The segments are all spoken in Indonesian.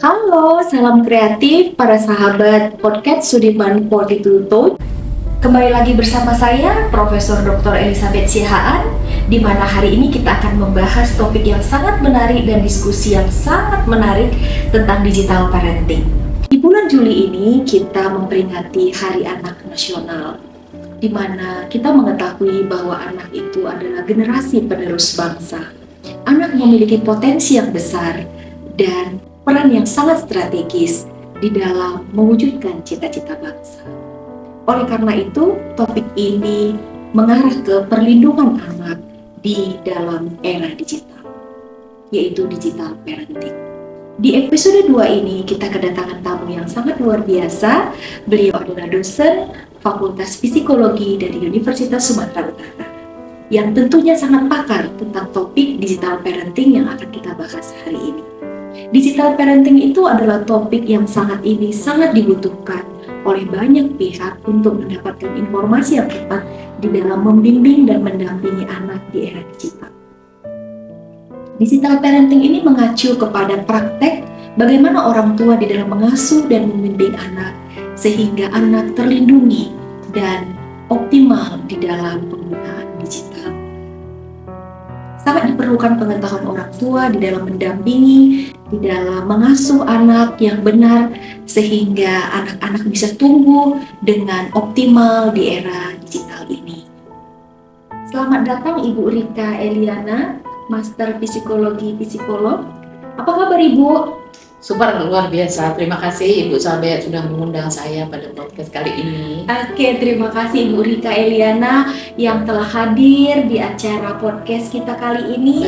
Halo, salam kreatif para sahabat podcast Sudirman 42 Talk. Kembali lagi bersama saya, Profesor Dr. Elizabeth Sihaan, di mana hari ini kita akan membahas topik yang sangat menarik dan diskusi yang sangat menarik tentang digital parenting. Di bulan Juli ini kita memperingati Hari Anak Nasional, di mana kita mengetahui bahwa anak itu adalah generasi penerus bangsa. Anak memiliki potensi yang besar dan peran yang sangat strategis di dalam mewujudkan cita-cita bangsa. Oleh karena itu, topik ini mengarah ke perlindungan anak di dalam era digital, yaitu digital parenting. Di episode 2 ini kita kedatangan tamu yang sangat luar biasa. Beliau adalah dosen Fakultas Psikologi dari Universitas Sumatera Utara, yang tentunya sangat pakar tentang topik digital parenting yang akan kita bahas hari ini. Digital parenting itu adalah topik yang sangat dibutuhkan oleh banyak pihak untuk mendapatkan informasi yang tepat di dalam membimbing dan mendampingi anak di era digital. Digital parenting ini mengacu kepada praktek bagaimana orang tua di dalam mengasuh dan membimbing anak sehingga anak terlindungi dan optimal di dalam penggunaan digital. Sangat diperlukan pengetahuan orang tua di dalam mendampingi, di dalam mengasuh anak yang benar sehingga anak-anak bisa tumbuh dengan optimal di era digital ini. Selamat datang Ibu Rika Eliana, Master Psikologi Psikolog. Apa kabar Ibu? Super, luar biasa. Terima kasih Ibu Sabet sudah mengundang saya pada podcast kali ini. Oke, terima kasih Ibu Rika Eliana yang telah hadir di acara podcast kita kali ini.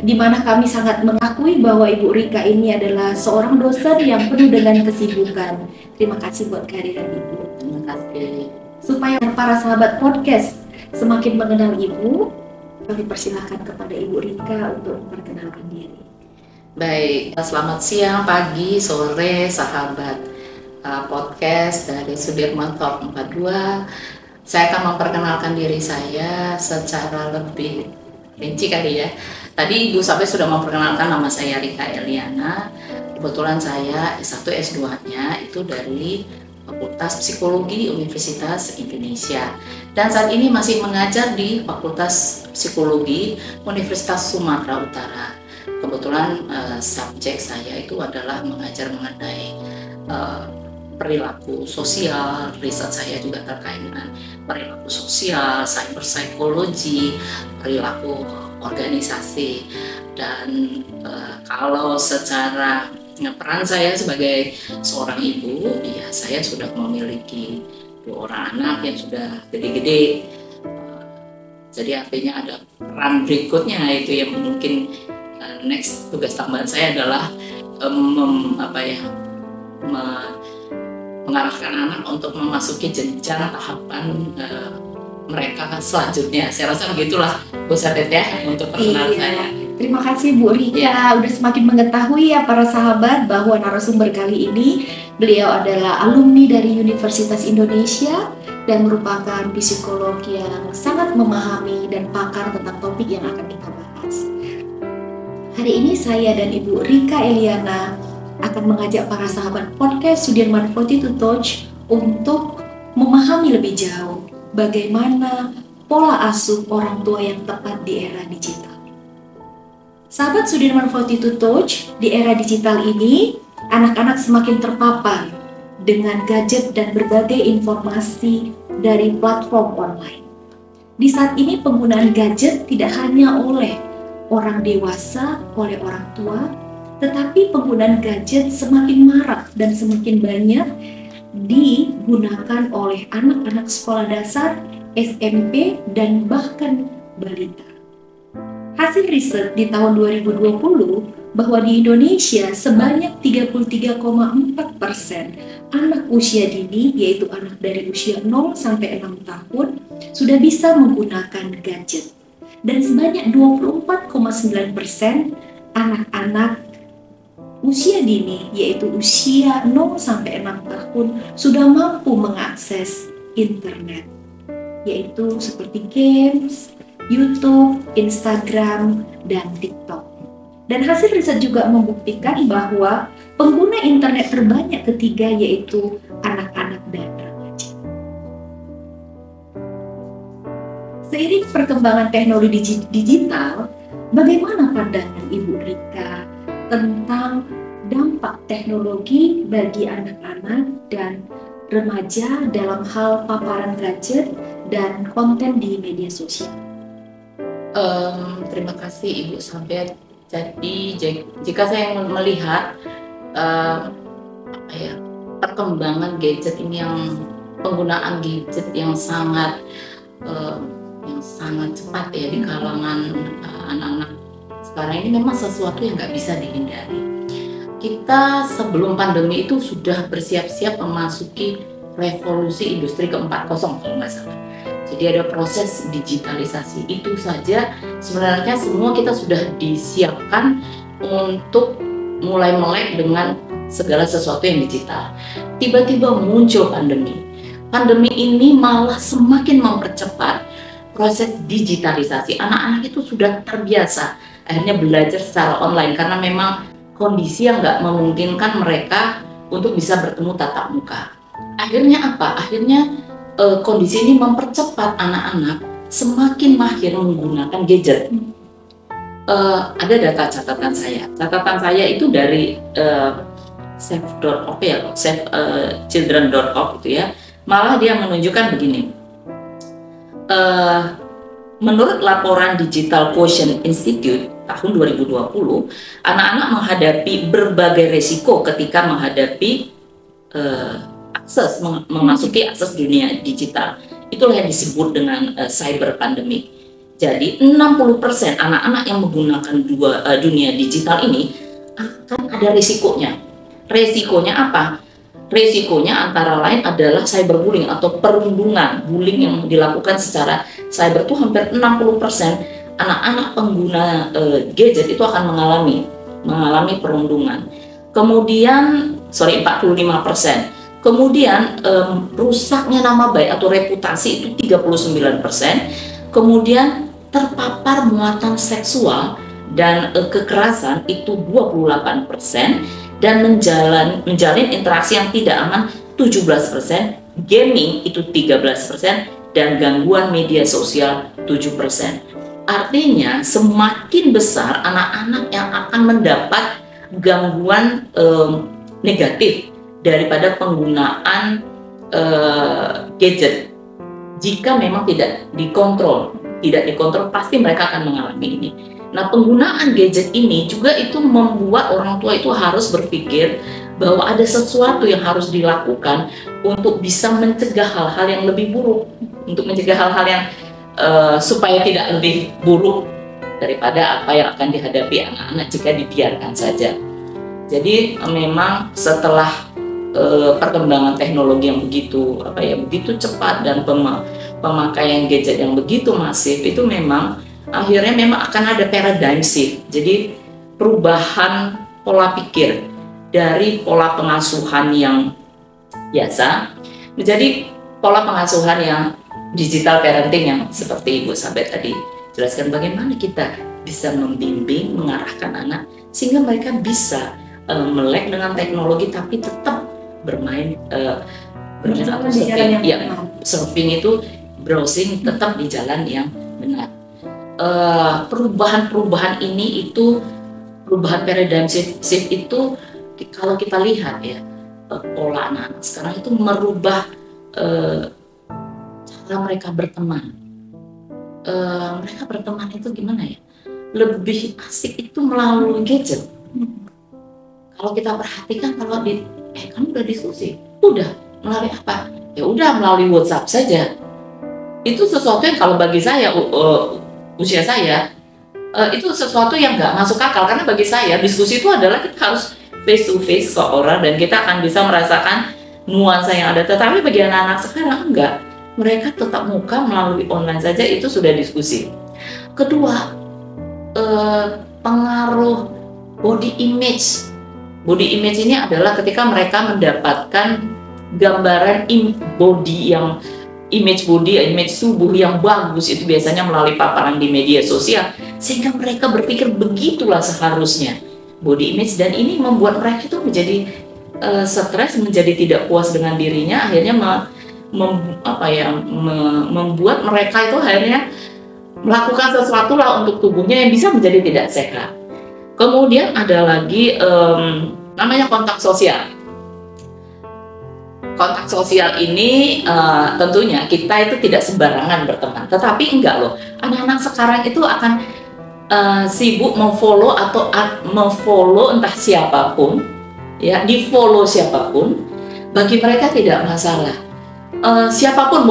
Di mana kami sangat mengakui bahwa Ibu Rika ini adalah seorang dosen yang penuh dengan kesibukan. Terima kasih buat kehadiran Ibu. Terima kasih. Supaya para sahabat podcast semakin mengenal Ibu, kami persilahkan kepada Ibu Rika untuk memperkenalkan diri. Baik, selamat siang, pagi, sore, sahabat podcast dari Sudirman Talk 42. Saya akan memperkenalkan diri saya secara lebih rinci kali ya. Tadi Ibu Sabet sudah memperkenalkan nama saya Rika Eliana. Kebetulan saya S1 S2-nya itu dari Fakultas Psikologi Universitas Indonesia. Dan saat ini masih mengajar di Fakultas Psikologi Universitas Sumatera Utara. Kebetulan subjek saya itu adalah mengajar mengenai perilaku sosial. Riset saya juga terkait dengan perilaku sosial, cyber psychology, perilaku organisasi. Dan kalau secara peran saya sebagai seorang ibu, ya saya sudah memiliki 2 orang anak yang sudah gede-gede. Jadi artinya ada peran berikutnya itu yang mungkin next tugas tambahan saya adalah mengarahkan anak untuk memasuki jenjang tahapan mereka selanjutnya. Saya rasa begitulah Bu Sabet ya untuk perkenalan saya. Terima kasih Bu Rika, udah semakin mengetahui ya para sahabat bahwa narasumber kali ini beliau adalah alumni dari Universitas Indonesia dan merupakan psikolog yang sangat memahami dan pakar tentang topik yang akan kita bahas. Hari ini saya dan Ibu Rika Eliana akan mengajak para sahabat podcast Sudirman 42 Talk untuk memahami lebih jauh bagaimana pola asuh orang tua yang tepat di era digital. Sahabat Sudirman 42 Talk, di era digital ini, anak-anak semakin terpapar dengan gadget dan berbagai informasi dari platform online. Di saat ini penggunaan gadget tidak hanya oleh orang dewasa, oleh orang tua, tetapi penggunaan gadget semakin marak dan semakin banyak digunakan oleh anak-anak sekolah dasar, SMP, dan bahkan balita. Hasil riset di tahun 2020 bahwa di Indonesia sebanyak 33,4% anak usia dini, yaitu anak dari usia 0 sampai 6 tahun, sudah bisa menggunakan gadget. Dan sebanyak 24,9% anak-anak usia dini, yaitu usia 0 sampai 6 tahun, sudah mampu mengakses internet, yaitu seperti games, YouTube, Instagram, dan TikTok. Dan hasil riset juga membuktikan bahwa pengguna internet terbanyak ketiga yaitu anak-anak dan remaja. Seiring perkembangan teknologi digital, bagaimana pandangan Ibu Rika tentang dampak teknologi bagi anak-anak dan remaja dalam hal paparan gadget dan konten di media sosial? Terima kasih Ibu Sabet. Jadi jika saya melihat perkembangan gadget ini, yang penggunaan gadget yang sangat cepat ya di kalangan anak-anak sekarang ini, memang sesuatu yang nggak bisa dihindari. Kita sebelum pandemi itu sudah bersiap-siap memasuki revolusi industri ke-40 kalau nggak salah. Jadi ada proses digitalisasi, itu saja sebenarnya semua kita sudah disiapkan untuk mulai melek dengan segala sesuatu yang digital. Tiba-tiba muncul pandemi. Pandemi ini malah semakin mempercepat proses digitalisasi. Anak-anak itu sudah terbiasa akhirnya belajar secara online karena memang kondisi yang nggak memungkinkan mereka untuk bisa bertemu tatap muka. Akhirnya apa? Akhirnya kondisi ini mempercepat anak-anak semakin mahir menggunakan gadget. Ada data catatan saya itu dari save.org ya, savechildren.org itu ya. Malah dia menunjukkan begini. Menurut laporan Digital Quotient Institute tahun 2020, anak-anak menghadapi berbagai resiko ketika menghadapi memasuki akses dunia digital. Itulah yang disebut dengan cyber pandemic. Jadi 60% anak-anak yang menggunakan dunia digital ini akan ada resikonya. Resikonya apa? Resikonya antara lain adalah cyberbullying atau perundungan. Bullying yang dilakukan secara cyber itu hampir 60% anak-anak pengguna gadget itu akan mengalami perundungan. Kemudian 45%. Kemudian rusaknya nama baik atau reputasi itu 39%. Kemudian terpapar muatan seksual dan kekerasan itu 28%, dan menjalin interaksi yang tidak aman 17%, gaming itu 13%, dan gangguan media sosial 7%. Artinya semakin besar anak-anak yang akan mendapat gangguan negatif daripada penggunaan gadget. Jika memang tidak dikontrol pasti mereka akan mengalami ini. Nah, penggunaan gadget ini juga itu membuat orang tua itu harus berpikir bahwa ada sesuatu yang harus dilakukan untuk bisa mencegah hal-hal yang lebih buruk, untuk mencegah hal-hal yang supaya tidak lebih buruk daripada apa yang akan dihadapi anak-anak jika dibiarkan saja. Jadi memang setelah perkembangan teknologi yang begitu cepat dan pemakaian gadget yang begitu masif, itu memang akhirnya akan ada paradigm shift. Jadi perubahan pola pikir dari pola pengasuhan yang biasa menjadi pola pengasuhan yang digital parenting, yang seperti Ibu Sabet tadi jelaskan, bagaimana kita bisa membimbing, mengarahkan anak sehingga mereka bisa melek dengan teknologi tapi tetap bermain atau surfing itu browsing tetap di jalan yang benar. Perubahan ini itu perubahan paradigm shift itu kalau kita lihat ya, pola anak-anak sekarang itu merubah cara mereka berteman. Mereka berteman itu gimana ya? Lebih asik itu melalui gadget. Kalau kita perhatikan, kalau kamu udah diskusi, udah melalui apa? Ya udah melalui WhatsApp saja. Itu sesuatu yang kalau bagi saya usia saya itu sesuatu yang nggak masuk akal, karena bagi saya diskusi itu adalah kita harus face to face ke orang dan kita akan bisa merasakan nuansa yang ada. Tetapi bagi anak-anak sekarang enggak, mereka tetap muka melalui online saja itu sudah diskusi. Kedua, pengaruh body image. Body image ini adalah ketika mereka mendapatkan gambaran body image body, image tubuh yang bagus itu biasanya melalui paparan di media sosial, sehingga mereka berpikir begitulah seharusnya body image, dan ini membuat mereka itu menjadi stres, menjadi tidak puas dengan dirinya, akhirnya membuat mereka itu akhirnya melakukan sesuatu lah untuk tubuhnya yang bisa menjadi tidak sehat. Kemudian ada lagi namanya kontak sosial. Kontak sosial ini tentunya kita itu tidak sembarangan berteman, tetapi enggak loh. Anak-anak sekarang itu akan sibuk memfollow atau memfollow entah siapapun, ya, di follow siapapun. Bagi mereka tidak masalah. Siapapun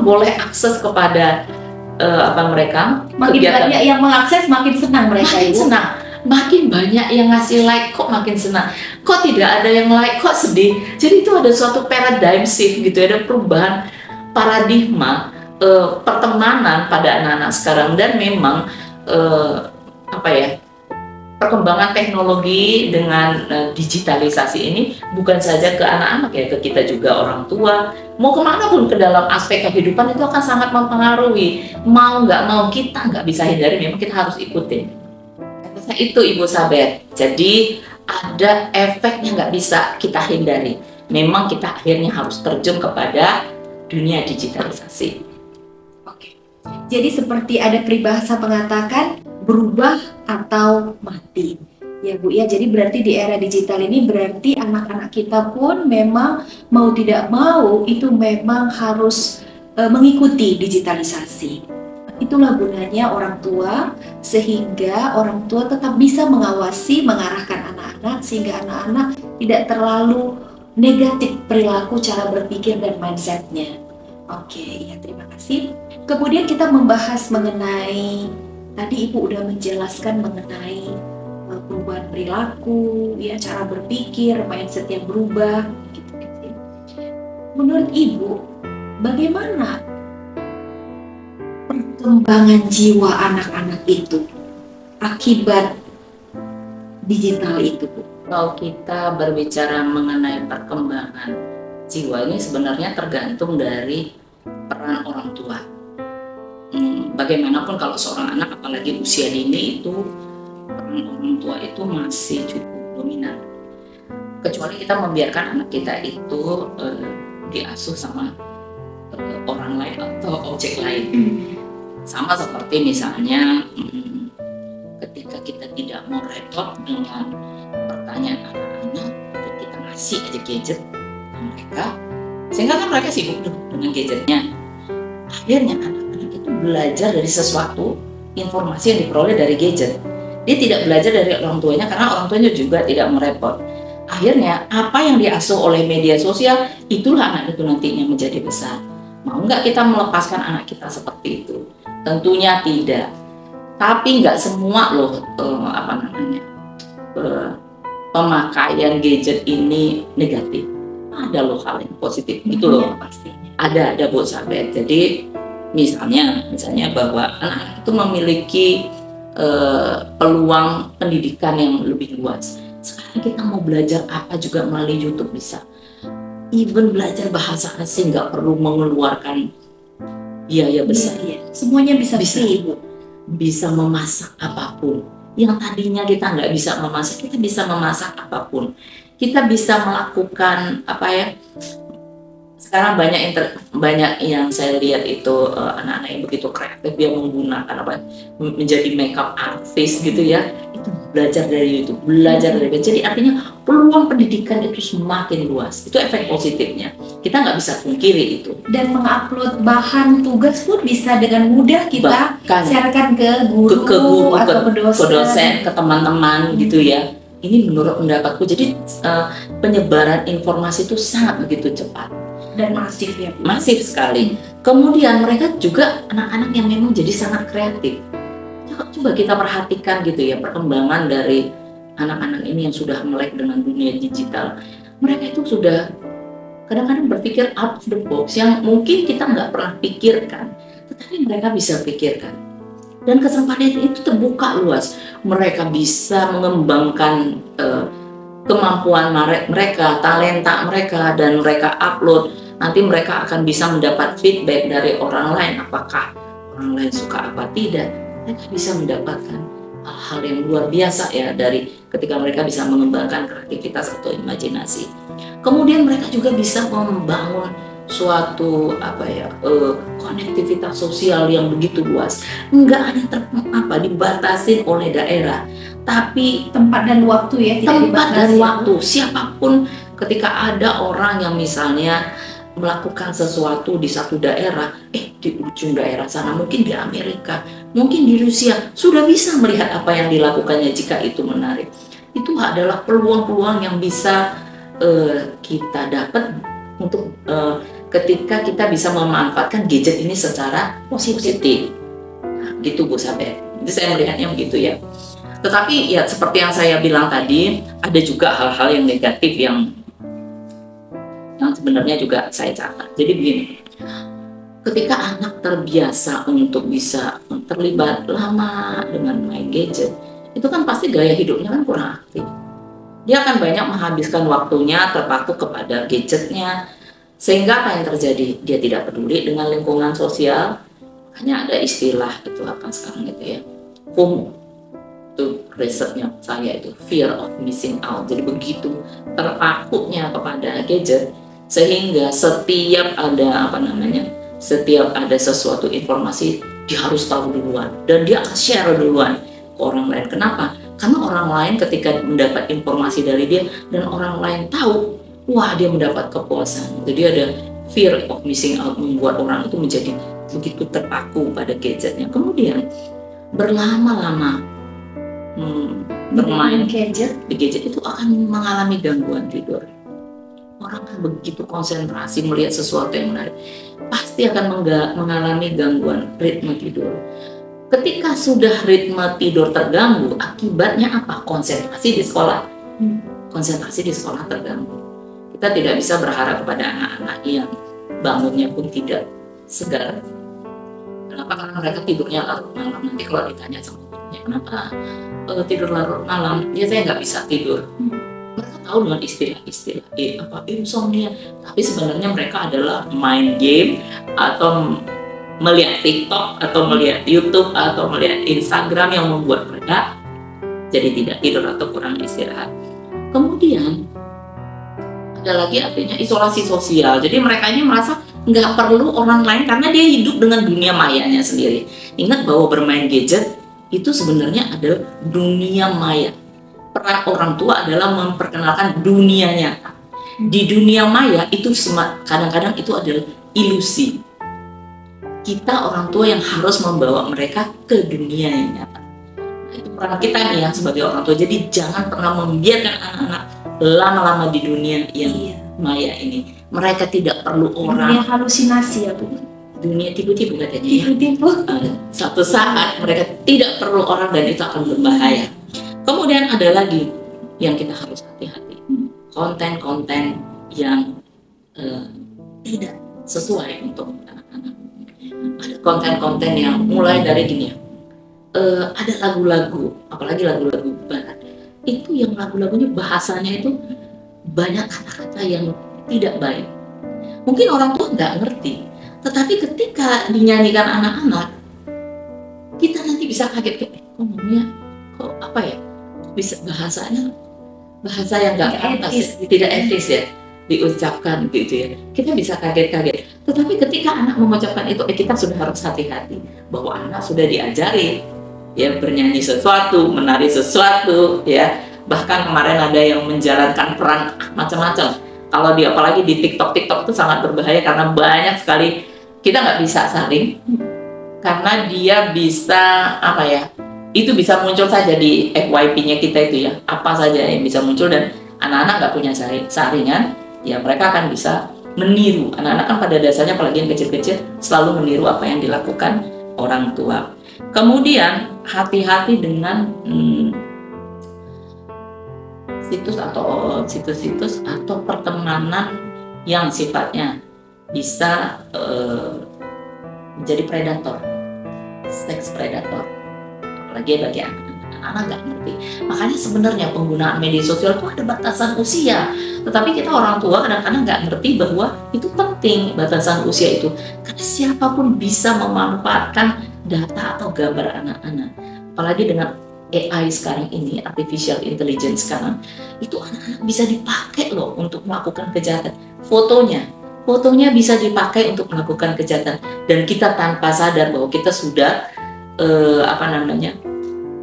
boleh akses kepada mereka. Makin banyak yang mengakses, makin senang mereka. Makin senang. Makin banyak yang ngasih like, kok makin senang. Kok tidak ada yang like, kok sedih. Jadi itu ada suatu paradigm shift gitu, ada perubahan paradigma pertemanan pada anak-anak sekarang. Dan memang perkembangan teknologi dengan digitalisasi ini bukan saja ke anak-anak ya, ke kita juga orang tua. Mau kemana pun ke dalam aspek kehidupan itu akan sangat mempengaruhi. Mau nggak mau kita nggak bisa hindari, memang kita harus ikutin. Itu Ibu Sabet, jadi ada efeknya nggak bisa kita hindari. Memang kita akhirnya harus terjun kepada dunia digitalisasi. Oke. Jadi seperti ada peribahasa mengatakan berubah atau mati. Ya Bu ya, jadi berarti di era digital ini berarti anak-anak kita pun memang mau tidak mau itu memang harus mengikuti digitalisasi. Itulah gunanya orang tua, sehingga orang tua tetap bisa mengawasi, mengarahkan anak-anak sehingga anak-anak tidak terlalu negatif perilaku, cara berpikir dan mindsetnya. Oke, ya terima kasih. Kemudian kita membahas mengenai, tadi Ibu udah menjelaskan mengenai perubahan perilaku, ya, cara berpikir, mindset yang berubah. Gitu. Menurut Ibu, bagaimana perkembangan jiwa anak-anak itu akibat digital itu, Bu? Kalau kita berbicara mengenai perkembangan jiwa ini sebenarnya tergantung dari peran orang tua. Bagaimanapun kalau seorang anak apalagi usia dini itu peran orang tua itu masih cukup dominan. Kecuali kita membiarkan anak kita itu diasuh sama orang lain atau objek lain. Sama seperti misalnya ketika kita tidak mau repot dengan pertanyaan anak-anak, kita ngasih aja gadget ke mereka, sehingga kan mereka sibuk dengan gadgetnya. Akhirnya anak-anak itu belajar dari sesuatu informasi yang diperoleh dari gadget. Dia tidak belajar dari orang tuanya karena orang tuanya juga tidak mau repot. Akhirnya apa yang diasuh oleh media sosial, itulah anak itu nantinya menjadi besar. Mau nggak kita melepaskan anak kita seperti itu? Tentunya tidak. Tapi nggak semua loh pemakaian gadget ini negatif. Ada loh hal yang positif itu loh. Ada Bu Sabet. Jadi misalnya bahwa anak-anak itu memiliki peluang pendidikan yang lebih luas. Sekarang kita mau belajar apa juga melalui YouTube bisa. Even belajar bahasa asing nggak perlu mengeluarkan biaya besar. Semuanya bisa Ibu. Bisa memasak apapun. Yang tadinya kita nggak bisa memasak, kita bisa memasak apapun. Kita bisa melakukan sekarang banyak yang saya lihat itu anak-anak yang begitu kreatif, dia menggunakan menjadi makeup artist gitu ya. Itu belajar dari YouTube, jadi artinya peluang pendidikan itu semakin luas. Itu efek positifnya, kita nggak bisa pungkiri itu. Dan mengupload bahan tugas pun bisa dengan mudah kita sharekan ke guru atau ke dosen, ke teman-teman gitu ya. Ini menurut pendapatku, jadi penyebaran informasi itu sangat begitu cepat dan masif ya, masif sekali. Kemudian mereka juga anak-anak yang memang jadi sangat kreatif. Coba kita perhatikan gitu ya perkembangan dari anak-anak ini yang sudah melek dengan dunia digital. Mereka itu sudah kadang-kadang berpikir out of the box yang mungkin kita nggak pernah pikirkan, tetapi mereka bisa pikirkan. Dan kesempatan itu terbuka luas. Mereka bisa mengembangkan kemampuan mereka, talenta mereka, dan mereka upload. nanti mereka akan bisa mendapat feedback dari orang lain, apakah orang lain suka apa tidak. Mereka bisa mendapatkan hal-hal yang luar biasa ya dari ketika mereka bisa mengembangkan kreativitas atau imajinasi. Kemudian mereka juga bisa membangun suatu konektivitas sosial yang begitu luas. Enggak ada dibatasin oleh daerah, tapi Tempat dan waktu ya, tidak tempat dan dibatasi. waktu. Siapapun ketika ada orang yang misalnya melakukan sesuatu di satu daerah, di ujung daerah sana, mungkin di Amerika, mungkin di Rusia, sudah bisa melihat apa yang dilakukannya jika itu menarik. Itu adalah peluang-peluang yang bisa kita dapat untuk ketika kita bisa memanfaatkan gadget ini secara positif. Nah, gitu Bu Sabet. Jadi saya melihatnya begitu ya. Tetapi ya seperti yang saya bilang tadi, ada juga hal-hal yang negatif yang sebenarnya juga saya catat. Jadi begini, ketika anak terbiasa untuk bisa terlibat lama dengan main gadget, itu kan pasti gaya hidupnya kan kurang aktif. Dia akan banyak menghabiskan waktunya terpaku kepada gadgetnya, sehingga apa yang terjadi? Dia tidak peduli dengan lingkungan sosial. Hanya ada istilah itu apa sekarang gitu ya, FOMO. Itu risetnya saya itu, fear of missing out. Jadi begitu terpakunya kepada gadget, sehingga setiap ada sesuatu informasi dia harus tahu duluan dan dia akan share duluan ke orang lain. Kenapa? Karena orang lain ketika mendapat informasi dari dia dan orang lain tahu, wah dia mendapat kepuasan. Jadi ada fear of missing out, membuat orang itu menjadi begitu terpaku pada gadgetnya. Kemudian berlama-lama bermain di gadget itu akan mengalami gangguan tidur. Orang kan begitu konsentrasi melihat sesuatu yang menarik, pasti akan mengalami gangguan ritme tidur. Ketika sudah ritme tidur terganggu, akibatnya apa? Konsentrasi di sekolah. Konsentrasi di sekolah terganggu. Kita tidak bisa berharap kepada anak-anak yang bangunnya pun tidak segar. Kenapa? Karena mereka tidurnya larut malam. Nanti kalau ditanya sama ibunya, kenapa tidur larut malam? Ya saya nggak bisa tidur. Mereka tahu dengan istilah-istilah insomnia, tapi sebenarnya mereka adalah main game atau melihat TikTok atau melihat YouTube atau melihat Instagram yang membuat mereka jadi tidak tidur atau kurang istirahat. Kemudian ada lagi artinya isolasi sosial. Jadi mereka ini merasa nggak perlu orang lain karena dia hidup dengan dunia mayanya sendiri. Ingat bahwa bermain gadget itu sebenarnya adalah dunia maya. Peran orang tua adalah memperkenalkan dunia nyata. Di dunia maya itu kadang-kadang itu adalah ilusi. Kita orang tua yang harus membawa mereka ke dunia yang nyata. Nah, itu peran kita nih ya sebagai orang tua. Jadi jangan pernah membiarkan anak-anak lama-lama di dunia yang maya ini. Mereka tidak perlu orang. Dunia halusinasi ya Bu. Dunia tipu-tipu katanya ya. Tipu-tipu. Suatu saat mereka tidak perlu orang dan itu akan berbahaya. Kemudian ada lagi yang kita harus hati-hati, konten-konten yang tidak sesuai untuk anak-anak. Ada konten-konten yang mulai dari gini ya, ada lagu-lagu, apalagi lagu-lagu barat, itu yang lagu-lagunya bahasanya itu banyak kata-kata yang tidak baik. Mungkin orang tua nggak ngerti, tetapi ketika dinyanyikan anak-anak, kita nanti bisa kaget, kok apa ya? Bisa bahasanya bahasa yang tidak etis ya diucapkan gitu ya, kita bisa kaget-kaget. Tetapi ketika anak mengucapkan itu, kita sudah harus hati-hati bahwa anak sudah diajari ya bernyanyi sesuatu, menari sesuatu ya. Bahkan kemarin ada yang menjalankan peran macam-macam. Kalau apalagi di TikTok itu sangat berbahaya karena banyak sekali, kita nggak bisa saring karena dia bisa itu bisa muncul saja di FYP-nya kita itu ya, apa saja yang bisa muncul dan anak-anak nggak punya saringan, ya mereka akan bisa meniru. Anak-anak kan pada dasarnya apalagi yang kecil-kecil selalu meniru apa yang dilakukan orang tua. Kemudian hati-hati dengan situs-situs atau pertemanan yang sifatnya bisa menjadi predator, seks predator. Apalagi bagi anak-anak nggak ngerti. Makanya sebenarnya penggunaan media sosial itu ada batasan usia. Tetapi kita orang tua kadang-kadang nggak ngerti bahwa itu penting batasan usia itu, karena siapapun bisa memanfaatkan data atau gambar anak-anak. Apalagi dengan AI sekarang ini, artificial intelligence sekarang, itu anak-anak bisa dipakai loh untuk melakukan kejahatan. Fotonya bisa dipakai untuk melakukan kejahatan, dan kita tanpa sadar bahwa kita sudah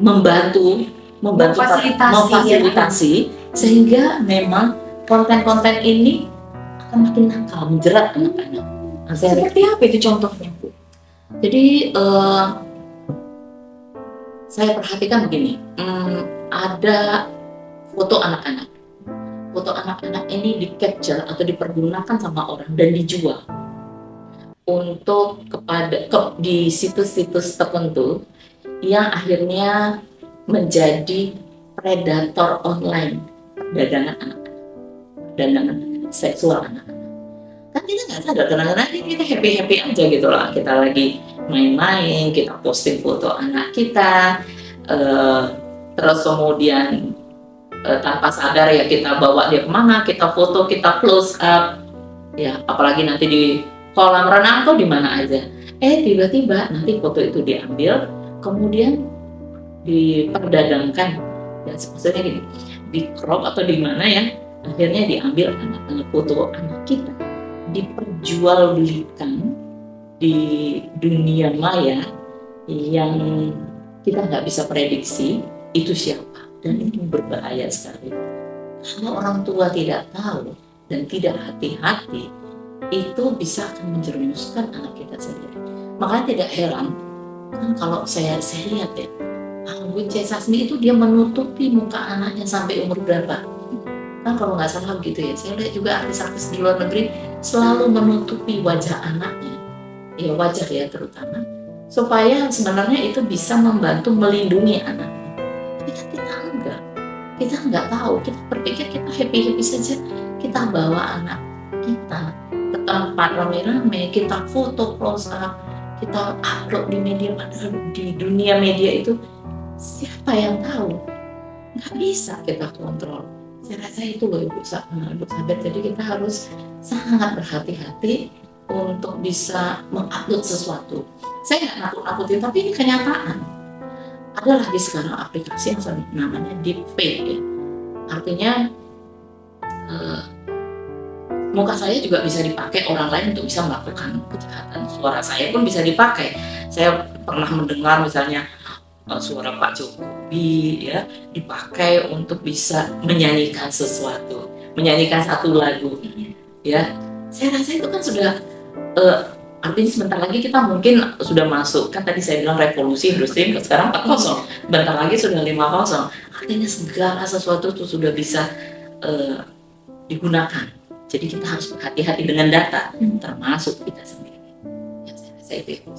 membantu memfasilitasi, sehingga memang konten-konten ini akan makin nakal, menjerat anak-anak. Seperti apa itu contohnya, Bu? Jadi saya perhatikan begini, ada foto anak-anak. Foto anak-anak ini di-capture atau dipergunakan sama orang dan dijual untuk di situs-situs tertentu yang akhirnya menjadi predator online, perdagangan seksual anak-anak. Kan kita nggak sadar, kadang-kadang kita happy aja gitu lah, kita lagi main-main, kita posting foto anak kita, terus kemudian tanpa sadar ya kita bawa dia kemana, kita foto, kita close up, ya apalagi nanti di kolam renang tuh di mana aja. Tiba-tiba nanti foto itu diambil, kemudian diperdagangkan, ya maksudnya gini, di crop atau di mana ya, akhirnya diambil anak-anak, foto anak kita, diperjualbelikan di dunia maya yang kita nggak bisa prediksi itu siapa. Dan itu berbahaya sekali. Kalau orang tua tidak tahu dan tidak hati-hati, itu bisa akan menjerumuskan anak kita sendiri. Makanya tidak heran kan kalau saya lihat ya, Anggun C. Sasmi itu dia menutupi muka anaknya sampai umur berapa? Kan kalau nggak salah gitu ya. Saya lihat juga artis-artis di luar negeri selalu menutupi wajah anaknya, ya wajah ya terutama, supaya sebenarnya itu bisa membantu melindungi anak. Kita nggak tahu, kita berpikir kita happy saja, kita bawa anak kita ke tempat rame-rame, kita foto close up, kita upload di media, padahal di dunia media itu siapa yang tahu? Nggak bisa kita kontrol. Saya rasa itu loh Ibu Sahabat, jadi kita harus sangat berhati-hati untuk bisa mengupload sesuatu. Saya nggak nakut-nakutin, tapi ini kenyataan. Ada lagi sekarang aplikasi yang namanya deepfake ya. Artinya muka saya juga bisa dipakai orang lain untuk bisa melakukan kejahatan. Suara saya pun bisa dipakai. Saya pernah mendengar misalnya suara Pak Jokowi ya dipakai untuk bisa menyanyikan sesuatu, menyanyikan satu lagu ya. Saya rasa itu kan sudah artinya sebentar lagi kita mungkin sudah masuk, kan tadi saya bilang revolusi industri, sekarang 4.0, bentar lagi sudah 5.0. Artinya segala sesuatu itu sudah bisa digunakan. Jadi kita harus berhati-hati dengan data, termasuk kita sendiri. Ya, saya rasa itu.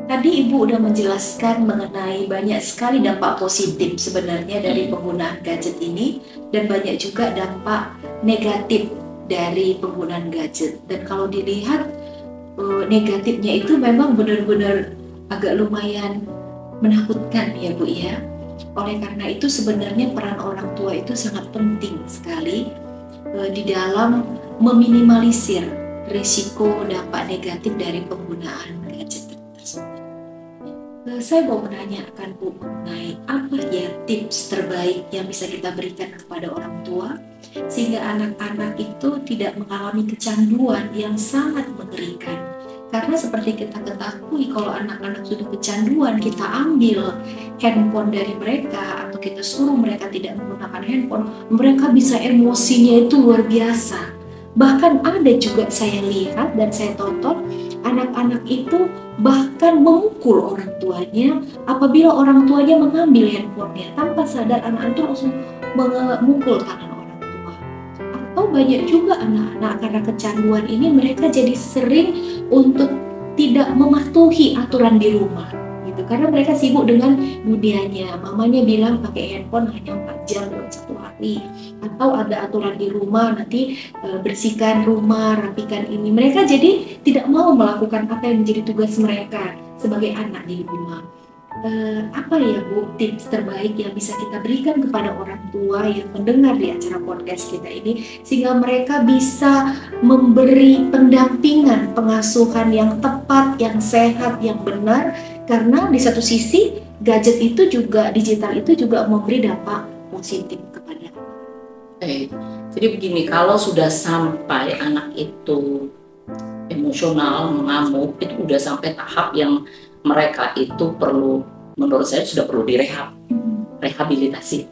Tadi Ibu udah menjelaskan mengenai banyak sekali dampak positif sebenarnya dari penggunaan gadget ini, dan banyak juga dampak negatif dari penggunaan gadget. Dan kalau dilihat negatifnya itu memang benar-benar agak lumayan menakutkan ya Bu ya. Oleh karena itu sebenarnya peran orang tua itu sangat penting sekali di dalam meminimalisir risiko dampak negatif dari penggunaan gadget tersebut. Saya mau menanyakan Bu mengenai apa ya tips terbaik yang bisa kita berikan kepada orang tua sehingga anak-anak itu tidak mengalami kecanduan yang sangat mengerikan. Karena seperti kita ketahui, kalau anak-anak sudah kecanduan, kita ambil handphone dari mereka atau kita suruh mereka tidak menggunakan handphone, mereka bisa emosinya itu luar biasa. Bahkan ada juga saya lihat dan saya tonton anak-anak itu bahkan memukul orang tuanya apabila orang tuanya mengambil handphonenya. Tanpa sadar anak itu langsung memukul tangan orang tua. Atau banyak juga anak-anak karena kecanduan ini mereka jadi sering untuk tidak mematuhi aturan di rumah gitu, karena mereka sibuk dengan dunianya. Mamanya bilang pakai handphone hanya 4 jam dalam satu hari, atau ada aturan di rumah nanti bersihkan rumah, rapikan ini. Mereka jadi tidak mau melakukan apa yang menjadi tugas mereka sebagai anak di rumah. apa ya Bu tips terbaik yang bisa kita berikan kepada orang tua yang mendengar di acara podcast kita ini sehingga mereka bisa memberi pendampingan pengasuhan yang tepat, yang sehat, yang benar, karena di satu sisi gadget itu juga, digital itu juga memberi dampak positif kepada anak. Baik. Jadi begini, kalau sudah sampai anak itu emosional, mengamuk, itu udah sampai tahap yang mereka itu perlu, menurut saya sudah perlu rehabilitasi.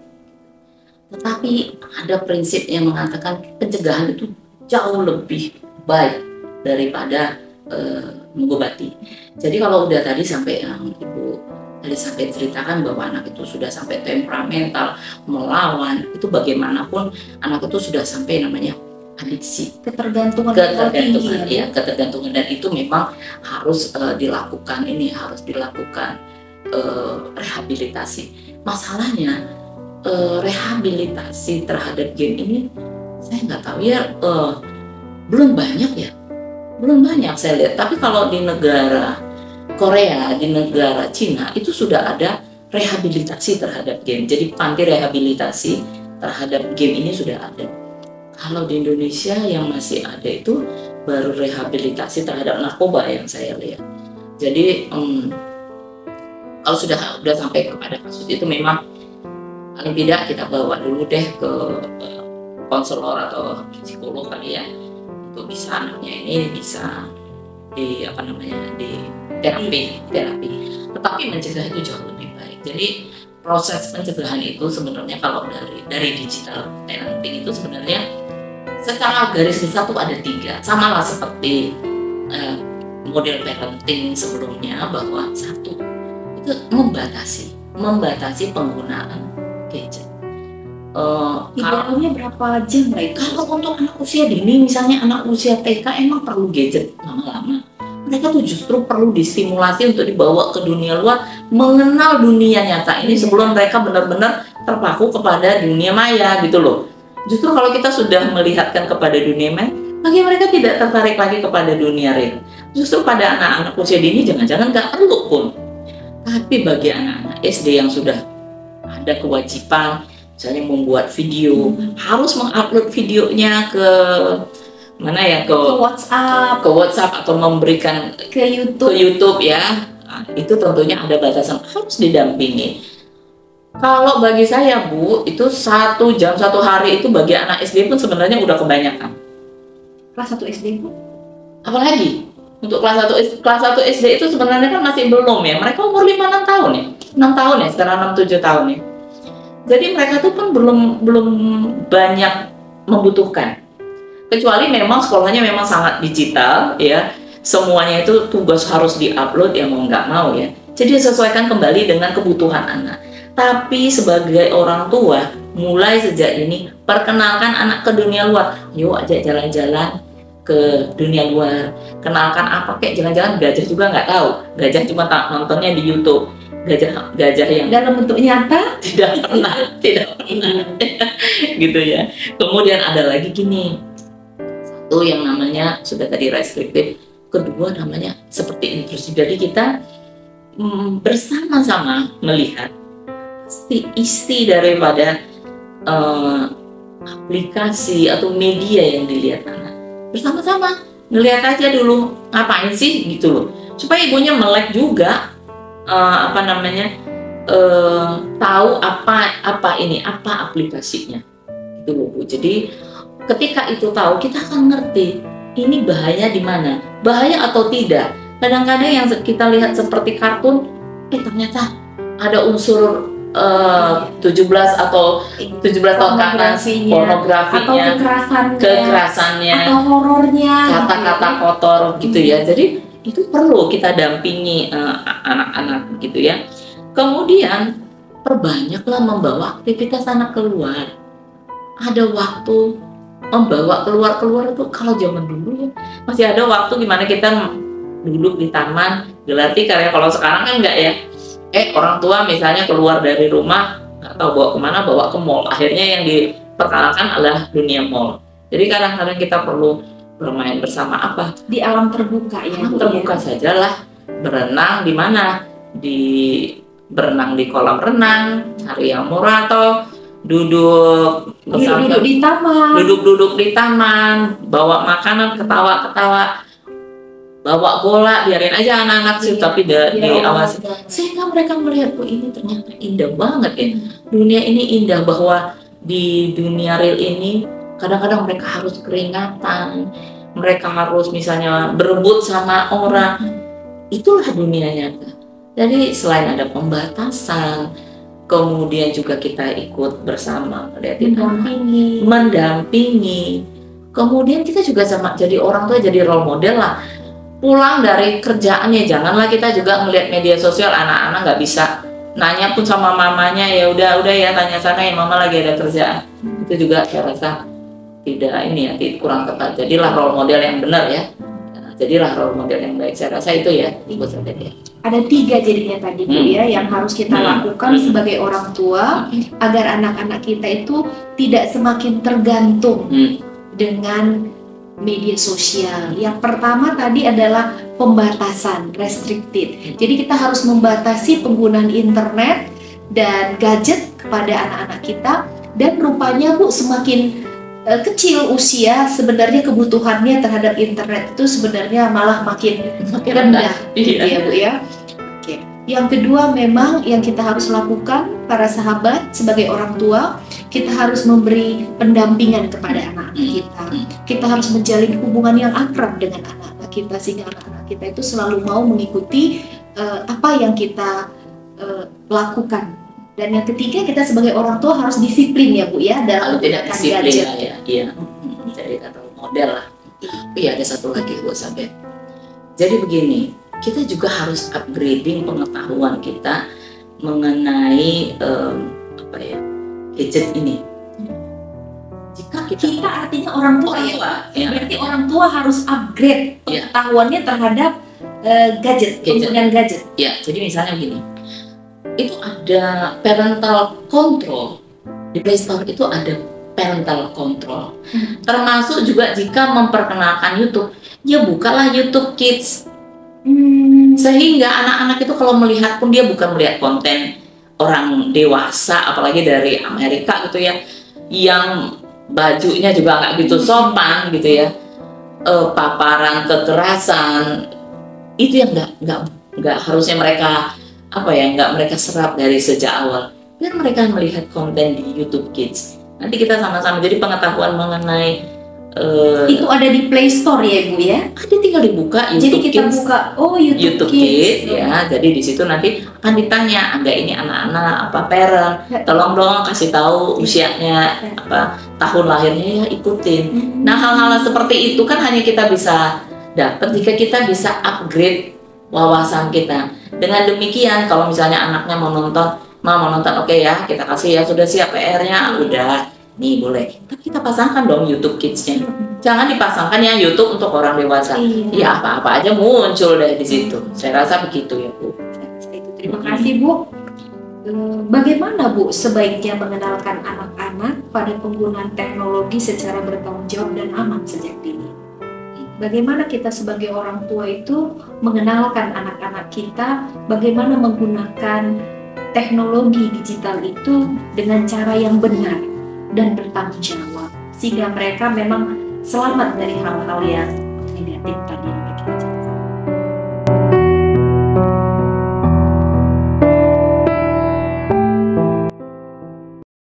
Tetapi ada prinsip yang mengatakan pencegahan itu jauh lebih baik daripada mengobati. Jadi kalau udah tadi sampai yang Ibu tadi sampai ceritakan bahwa anak itu sudah sampai temperamental, melawan, itu bagaimanapun anak itu sudah sampai namanya adiksi, ketergantungan ya, ketergantungan, dan itu memang harus dilakukan rehabilitasi. Masalahnya rehabilitasi terhadap game ini saya nggak tahu ya, belum banyak saya lihat. Tapi kalau di negara Korea, di negara Cina itu sudah ada rehabilitasi terhadap game. Jadi panti rehabilitasi terhadap game ini sudah ada. Kalau di Indonesia yang masih ada itu baru rehabilitasi terhadap narkoba yang saya lihat. Jadi kalau sudah sampai kepada kasus itu memang paling tidak kita bawa dulu deh ke konselor atau psikolog kali ya, untuk bisa anaknya ini bisa di terapi. Tetapi mencegah itu jauh lebih baik. Jadi proses pencegahan itu sebenarnya kalau dari digital parenting itu sebenarnya secara garis besar tuh ada 3, sama lah seperti model parenting sebelumnya, bahwa 1 itu membatasi penggunaan gadget. Idealnya berapa jam lah itu? Kalau untuk anak usia dini, misalnya anak usia TK, emang perlu gadget lama-lama. Mereka tuh justru perlu distimulasi untuk dibawa ke dunia luar, mengenal dunia nyata ini sebelum mereka benar-benar terpaku kepada dunia maya gitu loh. Justru kalau kita sudah melihatkan kepada dunia maya, bagi mereka tidak tertarik lagi kepada dunia real. Justru pada anak-anak usia dini jangan-jangan nggak perlu pun. Tapi bagi anak-anak SD yang sudah ada kewajiban, misalnya membuat video, harus mengupload videonya ke mana ya, ke WhatsApp atau memberikan ke YouTube ya. Nah, itu tentunya ada batasan, harus didampingi. Kalau bagi saya Bu, itu 1 jam 1 hari itu bagi anak SD pun sebenarnya udah kebanyakan. Kelas 1 SD Bu? Apalagi untuk kelas 1 SD itu sebenarnya kan masih belum ya. Mereka umur 5-6 tahun ya. 6 tahun ya, sekarang 6-7 tahun ya. Jadi mereka tuh pun belum banyak membutuhkan. Kecuali memang sekolahnya memang sangat digital ya. Semuanya itu tugas harus diupload ya, mau nggak mau ya. Jadi sesuaikan kembali dengan kebutuhan anak. Tapi sebagai orang tua, mulai sejak ini perkenalkan anak ke dunia luar. Yuk ajak jalan-jalan ke dunia luar. Kenalkan apa kayak jalan-jalan, gajah juga nggak tahu. Gajah cuma nontonnya di YouTube. Gajah yang dalam bentuk nyata tidak pernah gitu ya. Kemudian ada lagi gini, 1 yang namanya sudah tadi restriktif, kedua namanya seperti inklusif. Jadi kita bersama-sama melihat isi daripada aplikasi atau media yang dilihat anak. Bersama-sama ngelihat aja dulu ngapain sih gitu loh, supaya ibunya melek juga tahu apa aplikasinya gitu loh Bu. Jadi ketika itu tahu, kita akan ngerti ini bahaya di mana, bahaya atau tidak. Kadang-kadang yang kita lihat seperti kartun, ternyata ada unsur 17 tahun ke atas, pornografinya, atau kekerasannya, atau horornya, kata-kata kotor gitu ya. Jadi itu perlu kita dampingi anak-anak gitu ya. Kemudian perbanyaklah membawa aktivitas anak keluar. Ada waktu membawa keluar itu, kalau zaman dulu ya masih ada waktu gimana kita duduk di taman gelar tikar ya. Kalau sekarang kan enggak ya. Orang tua misalnya keluar dari rumah nggak tahu bawa kemana, bawa ke mall. Akhirnya yang diperkenalkan adalah dunia mall. Jadi kadang-kadang kita perlu bermain bersama apa? Di alam terbuka ya. Alam terbuka sajalah. Berenang di mana? Di berenang di kolam renang, cari yang murah, atau duduk di taman, duduk di taman, bawa makanan, ketawa-ketawa, bawa bola, biarin aja anak-anak sih, tapi diawasi sehingga mereka melihat, oh ini ternyata indah banget ya, dunia ini indah, bahwa di dunia real ini kadang-kadang mereka harus keringatan, mereka harus misalnya berebut sama orang, itulah dunia nyata. Jadi selain ada pembatasan, kemudian juga kita ikut bersama mendampingi, kemudian kita juga sama jadi orang tua, jadi role model lah. Pulang dari kerjaannya, janganlah kita juga melihat media sosial, anak-anak nggak bisa nanya pun sama mamanya, ya udah ya tanya sana ya, mama lagi ada kerjaan. Itu juga saya rasa tidak kurang tepat. Jadilah role model yang benar ya. Jadilah role model yang baik. Saya rasa itu ya, Ibu Sadet ya. Ada 3 jadinya tadi Bu ya, yang harus kita lakukan sebagai orang tua agar anak-anak kita itu tidak semakin tergantung dengan media sosial. Yang pertama tadi adalah pembatasan, restricted. Jadi kita harus membatasi penggunaan internet dan gadget kepada anak-anak kita, dan rupanya Bu semakin kecil usia sebenarnya kebutuhannya terhadap internet itu sebenarnya malah makin rendah, gitu ya Bu ya. Oke. Yang kedua memang yang kita harus lakukan para sahabat sebagai orang tua, kita harus memberi pendampingan kepada anak-anak kita. Kita harus menjalin hubungan yang akrab dengan anak-anak kita sehingga anak-anak kita itu selalu mau mengikuti apa yang kita lakukan. Dan yang ketiga, kita sebagai orang tua harus disiplin ya Bu ya dalam tidak disiplin gadget. Iya. Jadi role model lah. Iya, ada satu lagi Bu Sabet. Jadi begini, kita juga harus upgrading pengetahuan kita mengenai gadget ini. Jika kita artinya orang tua ya. Berarti orang tua harus upgrade pengetahuannya terhadap gadget, penggunaan gadget. Ya, jadi misalnya gini, itu ada parental control di Play Store, itu ada parental control. Termasuk juga jika memperkenalkan YouTube, ya bukalah YouTube Kids. Sehingga anak-anak itu kalau melihat pun dia bukan melihat konten orang dewasa, apalagi dari Amerika gitu ya, yang bajunya juga nggak gitu sopan gitu ya, paparan kekerasan, itu yang nggak harusnya mereka nggak mereka serap dari sejak awal. Biar mereka melihat konten di YouTube Kids. Nanti kita sama-sama jadi pengetahuan mengenai itu ada di Play Store ya Bu ya? Ada, tinggal dibuka YouTube Jadi kita Kids. buka YouTube Kids ya. Jadi di situ nanti akan ditanya, Anda ini anak-anak parent, tolong dong kasih tahu usianya tahun lahirnya, ya ikutin. Nah, hal-hal seperti itu kan hanya kita bisa dapat jika kita bisa upgrade wawasan kita. Dengan demikian, kalau misalnya anaknya mau nonton, oke ya, kita kasih ya, sudah siap PR-nya, udah, nih boleh. Tapi kita pasangkan dong YouTube Kids-nya. Jangan dipasangkan ya YouTube untuk orang dewasa. Ya apa-apa aja muncul dari di situ. Saya rasa begitu ya Bu. Terima kasih Bu. Bagaimana Bu sebaiknya mengenalkan anak-anak pada penggunaan teknologi secara bertanggung jawab dan aman sejak dini? Bagaimana kita sebagai orang tua itu mengenalkan anak-anak kita bagaimana menggunakan teknologi digital itu dengan cara yang benar dan bertanggung jawab sehingga mereka memang selamat dari hal-hal yang negatif.